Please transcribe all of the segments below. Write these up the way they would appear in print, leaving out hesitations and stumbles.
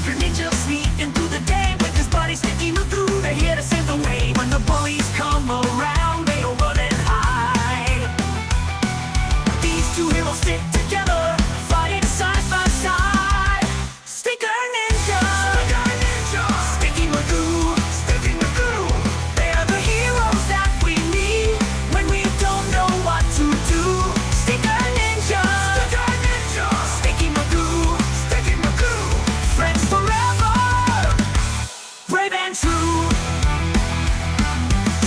Stinker Ninja sneaking through the day with his buddy Stinky Magoo. They're here to save the way. When the bullies come around, they don't run and hide. These two heroes stick together, fighting side by side. Stinker Ninja, Stinker Ninja, Stinky Magoo, Stinky Magoo. They are the heroes that we need when we don't know what to do. Stinker Ninja, Stinker Ninja, Stinky Magoo, Stinky Magoo. Friends forever, brave and true.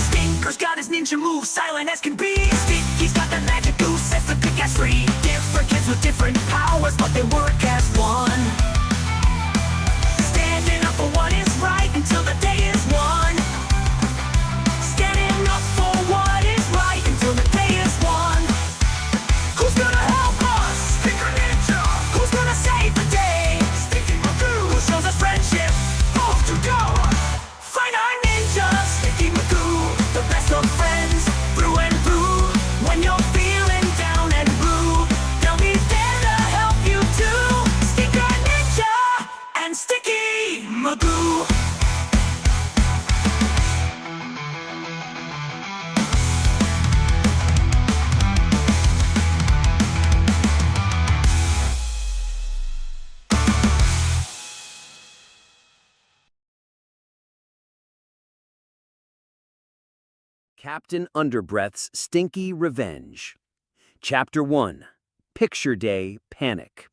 Stinker's got his ninja moves, silent as can be. Stinky's got the magic goose, sets the good guys free. Different kids with different powers, but they work as one. Standing up for what is right until the day is won. Standing up for what is right until the day is won. Who's gonna help us? Stinker Ninja. Who's gonna save the day? Stinky Magoo. Who shows us friendship? Off to go. Find our ninja, Stinky Magoo. The best of friends, through and through. When you're feeling down and blue, they'll be there to help you too. Stinker Ninja and Stinky Magoo. Captain Underbreath's Stinky Revenge. Chapter 1. Picture Day Panic.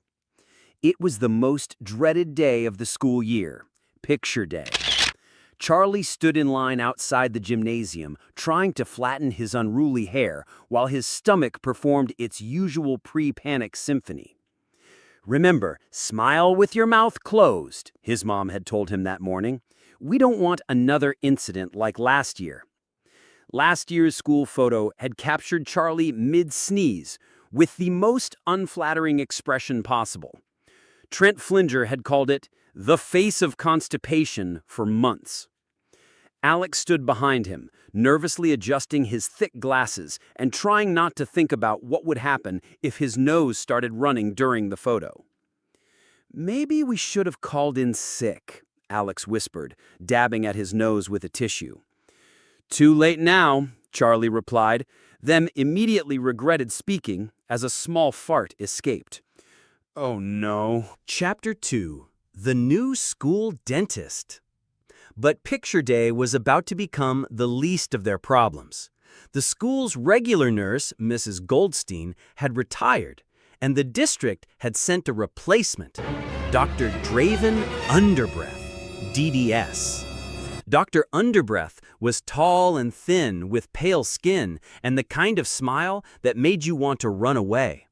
It was the most dreaded day of the school year, Picture Day. Charlie stood in line outside the gymnasium, trying to flatten his unruly hair while his stomach performed its usual pre-panic symphony. "Remember, smile with your mouth closed," his mom had told him that morning. "We don't want another incident like last year." Last year's school photo had captured Charlie mid-sneeze, with the most unflattering expression possible. Trent Flinger had called it the face of constipation for months. Alex stood behind him, nervously adjusting his thick glasses and trying not to think about what would happen if his nose started running during the photo. "Maybe we should have called in sick," Alex whispered, dabbing at his nose with a tissue. "Too late now," Charlie replied, then immediately regretted speaking as a small fart escaped. Oh no. Chapter 2. The New School Dentist. But Picture Day was about to become the least of their problems. The school's regular nurse, Mrs. Goldstein, had retired, and the district had sent a replacement, Dr. Draven Underbreath, DDS. Dr. Underbreath was tall and thin with pale skin and the kind of smile that made you want to run away.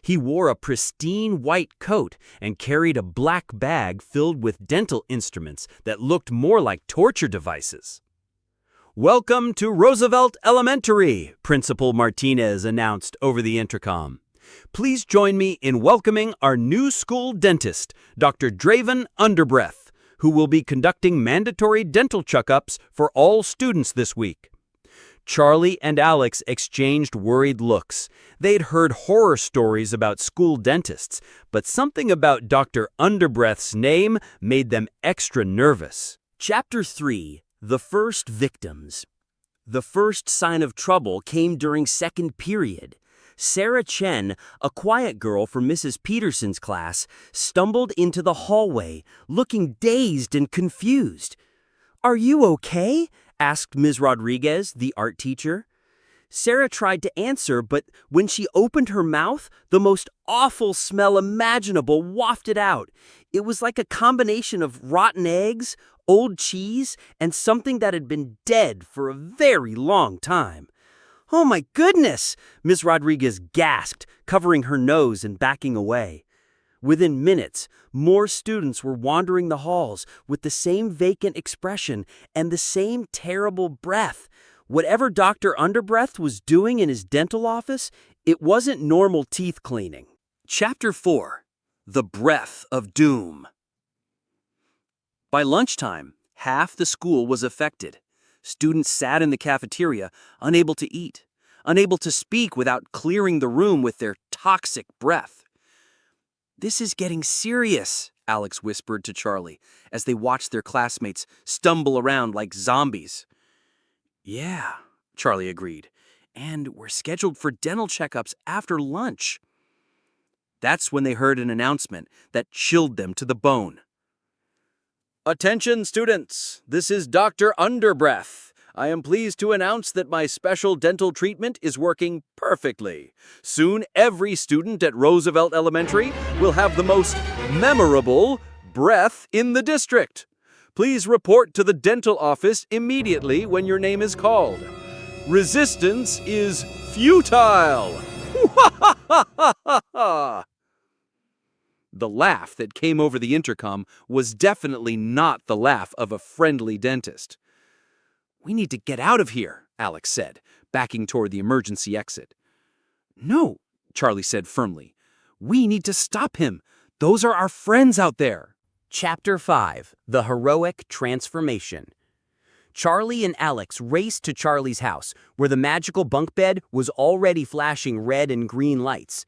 He wore a pristine white coat and carried a black bag filled with dental instruments that looked more like torture devices. "Welcome to Roosevelt Elementary," Principal Martinez announced over the intercom. "Please join me in welcoming our new school dentist, Dr. Draven Underbreath, who will be conducting mandatory dental checkups for all students this week." Charlie and Alex exchanged worried looks. They'd heard horror stories about school dentists, but something about Dr. Underbreath's name made them extra nervous. Chapter 3. The First Victims. The first sign of trouble came during second period. Sarah Chen, a quiet girl from Mrs. Peterson's class, stumbled into the hallway, looking dazed and confused. "Are you okay?" asked Ms. Rodriguez, the art teacher. Sarah tried to answer, but when she opened her mouth, the most awful smell imaginable wafted out. It was like a combination of rotten eggs, old cheese, and something that had been dead for a very long time. "Oh my goodness!" Ms. Rodriguez gasped, covering her nose and backing away. Within minutes, more students were wandering the halls with the same vacant expression and the same terrible breath. Whatever Dr. Underbreath was doing in his dental office, it wasn't normal teeth cleaning. Chapter 4. The Breath of Doom. By lunchtime, half the school was affected. Students sat in the cafeteria, unable to eat, unable to speak without clearing the room with their toxic breath. "This is getting serious," Alex whispered to Charlie as they watched their classmates stumble around like zombies. Yeah, Charlie agreed. And we're scheduled for dental checkups after lunch. That's when they heard an announcement that chilled them to the bone. Attention, students! This is Dr. Underbreath. I am pleased to announce that my special dental treatment is working perfectly. Soon, every student at Roosevelt Elementary will have the most memorable breath in the district. Please report to the dental office immediately when your name is called. Resistance is futile! The laugh that came over the intercom was definitely not the laugh of a friendly dentist. We need to get out of here, Alex said, backing toward the emergency exit. No, Charlie said firmly. We need to stop him. Those are our friends out there. Chapter 5. The Heroic Transformation. Charlie and Alex raced to Charlie's house, where the magical bunk bed was already flashing red and green lights.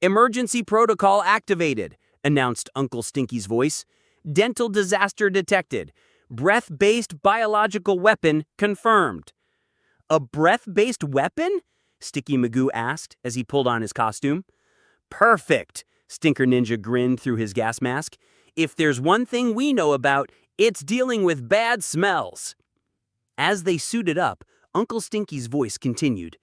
Emergency protocol activated, announced Uncle Stinky's voice. Dental disaster detected. Breath-based biological weapon confirmed. A breath-based weapon? Sticky Magoo asked as he pulled on his costume. Perfect, Stinker Ninja grinned through his gas mask. If there's one thing we know about, it's dealing with bad smells. As they suited up, Uncle Stinky's voice continued.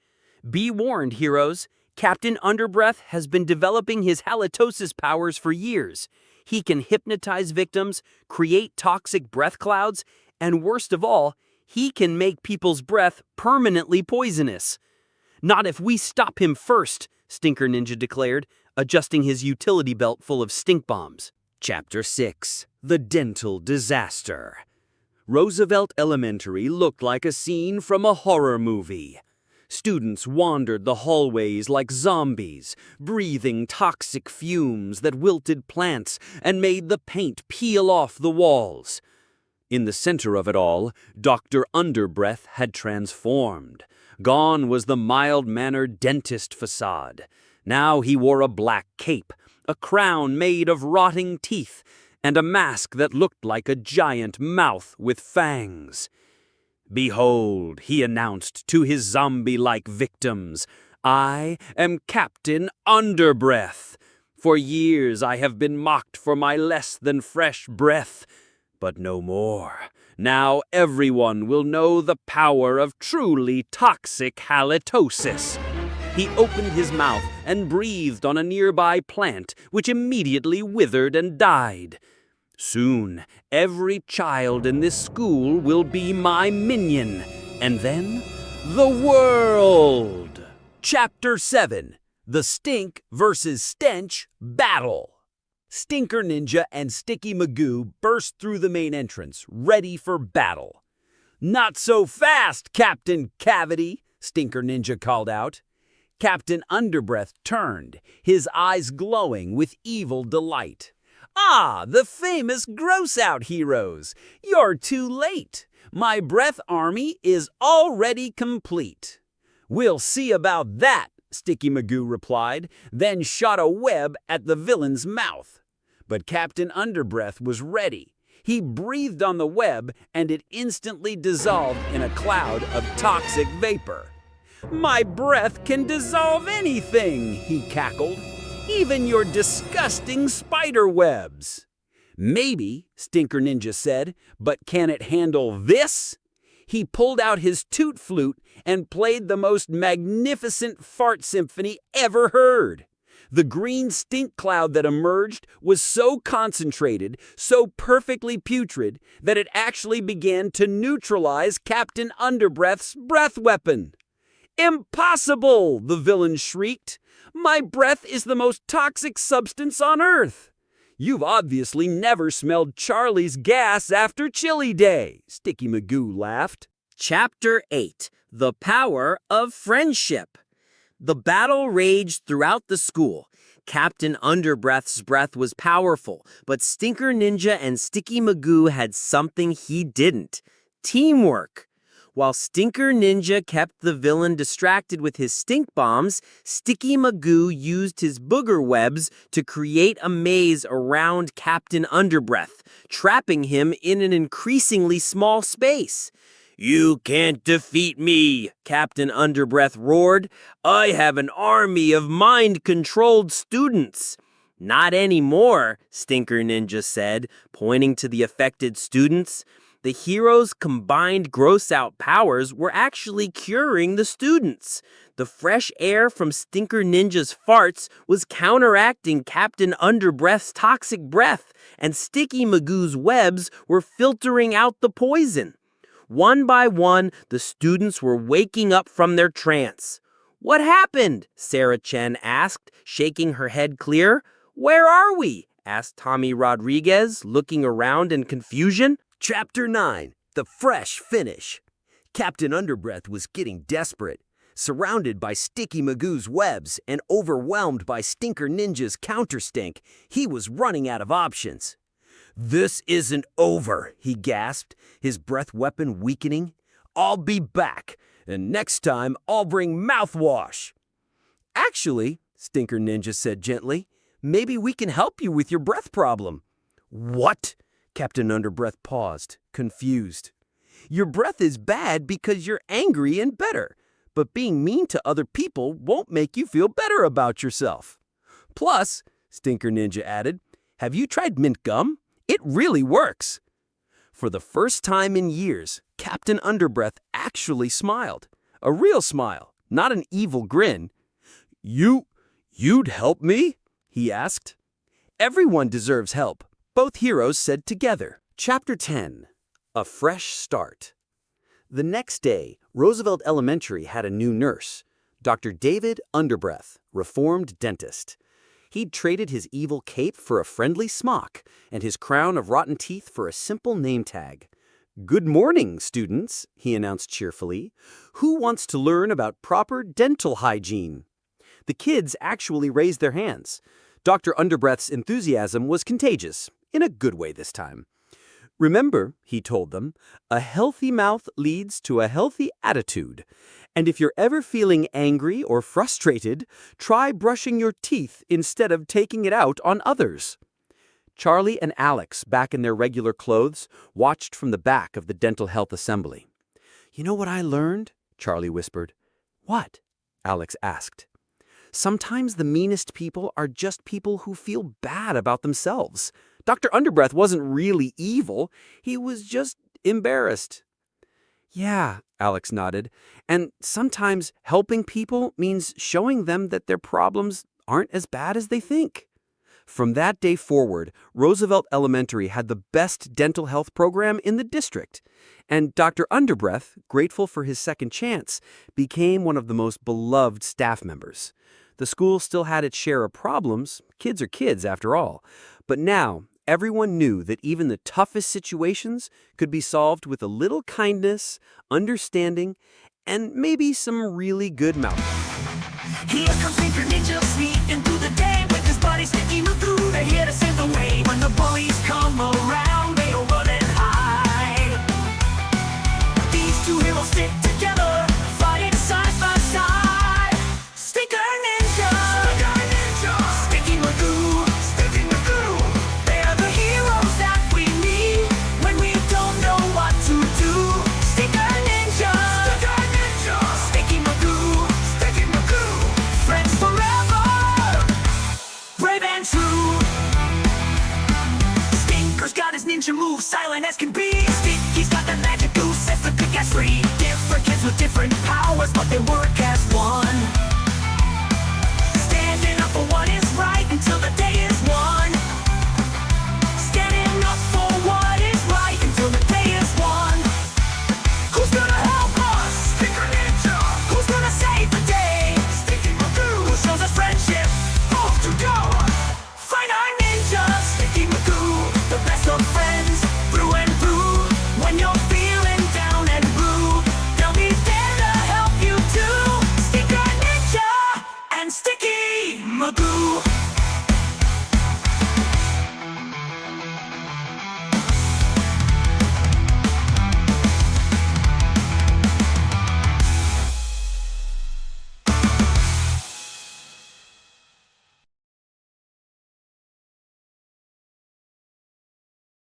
Be warned, heroes. Captain Underbreath has been developing his halitosis powers for years. He can hypnotize victims, create toxic breath clouds, and worst of all, he can make people's breath permanently poisonous. Not if we stop him first, Stinker Ninja declared, adjusting his utility belt full of stink bombs. Chapter 6. The Dental Disaster. Roosevelt Elementary looked like a scene from a horror movie. Students wandered the hallways like zombies, breathing toxic fumes that wilted plants and made the paint peel off the walls. In the center of it all, Dr. Underbreath had transformed. Gone was the mild-mannered dentist facade. Now he wore a black cape, a crown made of rotting teeth, and a mask that looked like a giant mouth with fangs. Behold, he announced to his zombie-like victims, I am Captain Underbreath. For years I have been mocked for my less-than-fresh breath, but no more. Now everyone will know the power of truly toxic halitosis. He opened his mouth and breathed on a nearby plant, which immediately withered and died. Soon, every child in this school will be my minion, and then, the world! Chapter 7. The Stink vs. Stench Battle. Stinker Ninja and Sticky Magoo burst through the main entrance, ready for battle. Not so fast, Captain Cavity, Stinker Ninja called out. Captain Underbreath turned, his eyes glowing with evil delight. Ah, the famous gross-out heroes! You're too late. My breath army is already complete. We'll see about that, Sticky Magoo replied, then shot a web at the villain's mouth. But Captain Underbreath was ready. He breathed on the web, and it instantly dissolved in a cloud of toxic vapor. My breath can dissolve anything, he cackled. Even your disgusting spider webs. Maybe, Stinker Ninja said, but can it handle this? He pulled out his toot flute and played the most magnificent fart symphony ever heard. The green stink cloud that emerged was so concentrated, so perfectly putrid, that it actually began to neutralize Captain Underbreath's breath weapon. Impossible, the villain shrieked. My breath is the most toxic substance on Earth. You've obviously never smelled Charlie's gas after Chili Day, Sticky Magoo laughed. Chapter 8. The Power of Friendship. The battle raged throughout the school. Captain Underbreath's breath was powerful, but Stinker Ninja and Sticky Magoo had something he didn't. Teamwork. While Stinker Ninja kept the villain distracted with his stink bombs, Sticky Magoo used his booger webs to create a maze around Captain Underbreath, trapping him in an increasingly small space. "You can't defeat me," Captain Underbreath roared. "I have an army of mind-controlled students." "Not anymore," Stinker Ninja said, pointing to the affected students. The heroes' combined gross-out powers were actually curing the students. The fresh air from Stinker Ninja's farts was counteracting Captain Underbreath's toxic breath, and Sticky Magoo's webs were filtering out the poison. One by one, the students were waking up from their trance. "What happened?" Sarah Chen asked, shaking her head clear. "Where are we?" asked Tommy Rodriguez, looking around in confusion. Chapter 9, The Fresh Finish. Captain Underbreath was getting desperate. Surrounded by Sticky Magoo's webs and overwhelmed by Stinker Ninja's counter-stink, he was running out of options. "This isn't over," he gasped, his breath weapon weakening. "I'll be back, and next time I'll bring mouthwash." "Actually," Stinker Ninja said gently, "maybe we can help you with your breath problem." "What?" Captain Underbreath paused, confused. "Your breath is bad because you're angry and bitter, but being mean to other people won't make you feel better about yourself. Plus," Stinker Ninja added, "have you tried mint gum? It really works." For the first time in years, Captain Underbreath actually smiled. A real smile, not an evil grin. You'd help me?" he asked. "Everyone deserves help," both heroes said together. Chapter 10, A Fresh Start. The next day, Roosevelt Elementary had a new nurse, Dr. David Underbreath, reformed dentist. He'd traded his evil cape for a friendly smock and his crown of rotten teeth for a simple name tag. "Good morning, students," he announced cheerfully. "Who wants to learn about proper dental hygiene?" The kids actually raised their hands. Dr. Underbreath's enthusiasm was contagious, in a good way this time. "Remember," he told them, "a healthy mouth leads to a healthy attitude. And if you're ever feeling angry or frustrated, try brushing your teeth instead of taking it out on others." Charlie and Alex, back in their regular clothes, watched from the back of the dental health assembly. "You know what I learned?" Charlie whispered. "What?" Alex asked. "Sometimes the meanest people are just people who feel bad about themselves. Dr. Underbreath wasn't really evil. He was just embarrassed." "Yeah," Alex nodded. "And sometimes helping people means showing them that their problems aren't as bad as they think." From that day forward, Roosevelt Elementary had the best dental health program in the district. And Dr. Underbreath, grateful for his second chance, became one of the most beloved staff members. The school still had its share of problems. Kids are kids, after all. But now, everyone knew that even the toughest situations could be solved with a little kindness, understanding, and maybe some really good mouthwash. Here comes Stinker Ninja, sneaking through the day with his buddy Stinky Magoo. They're here to save the way. When the bullies come around, they don't run and hide. These two heroes stick together, fighting side by side. Stinker Ninja, Stinky Magoo, they are the heroes that we need when we don't know what to do. Stinker Ninja, Stinky Magoo, friends forever, brave and true. Stinker's got his ninja moves, silent as can be. Stinky's got that magic goose, sets the good guys free. Different kids with different powers, but they work as one.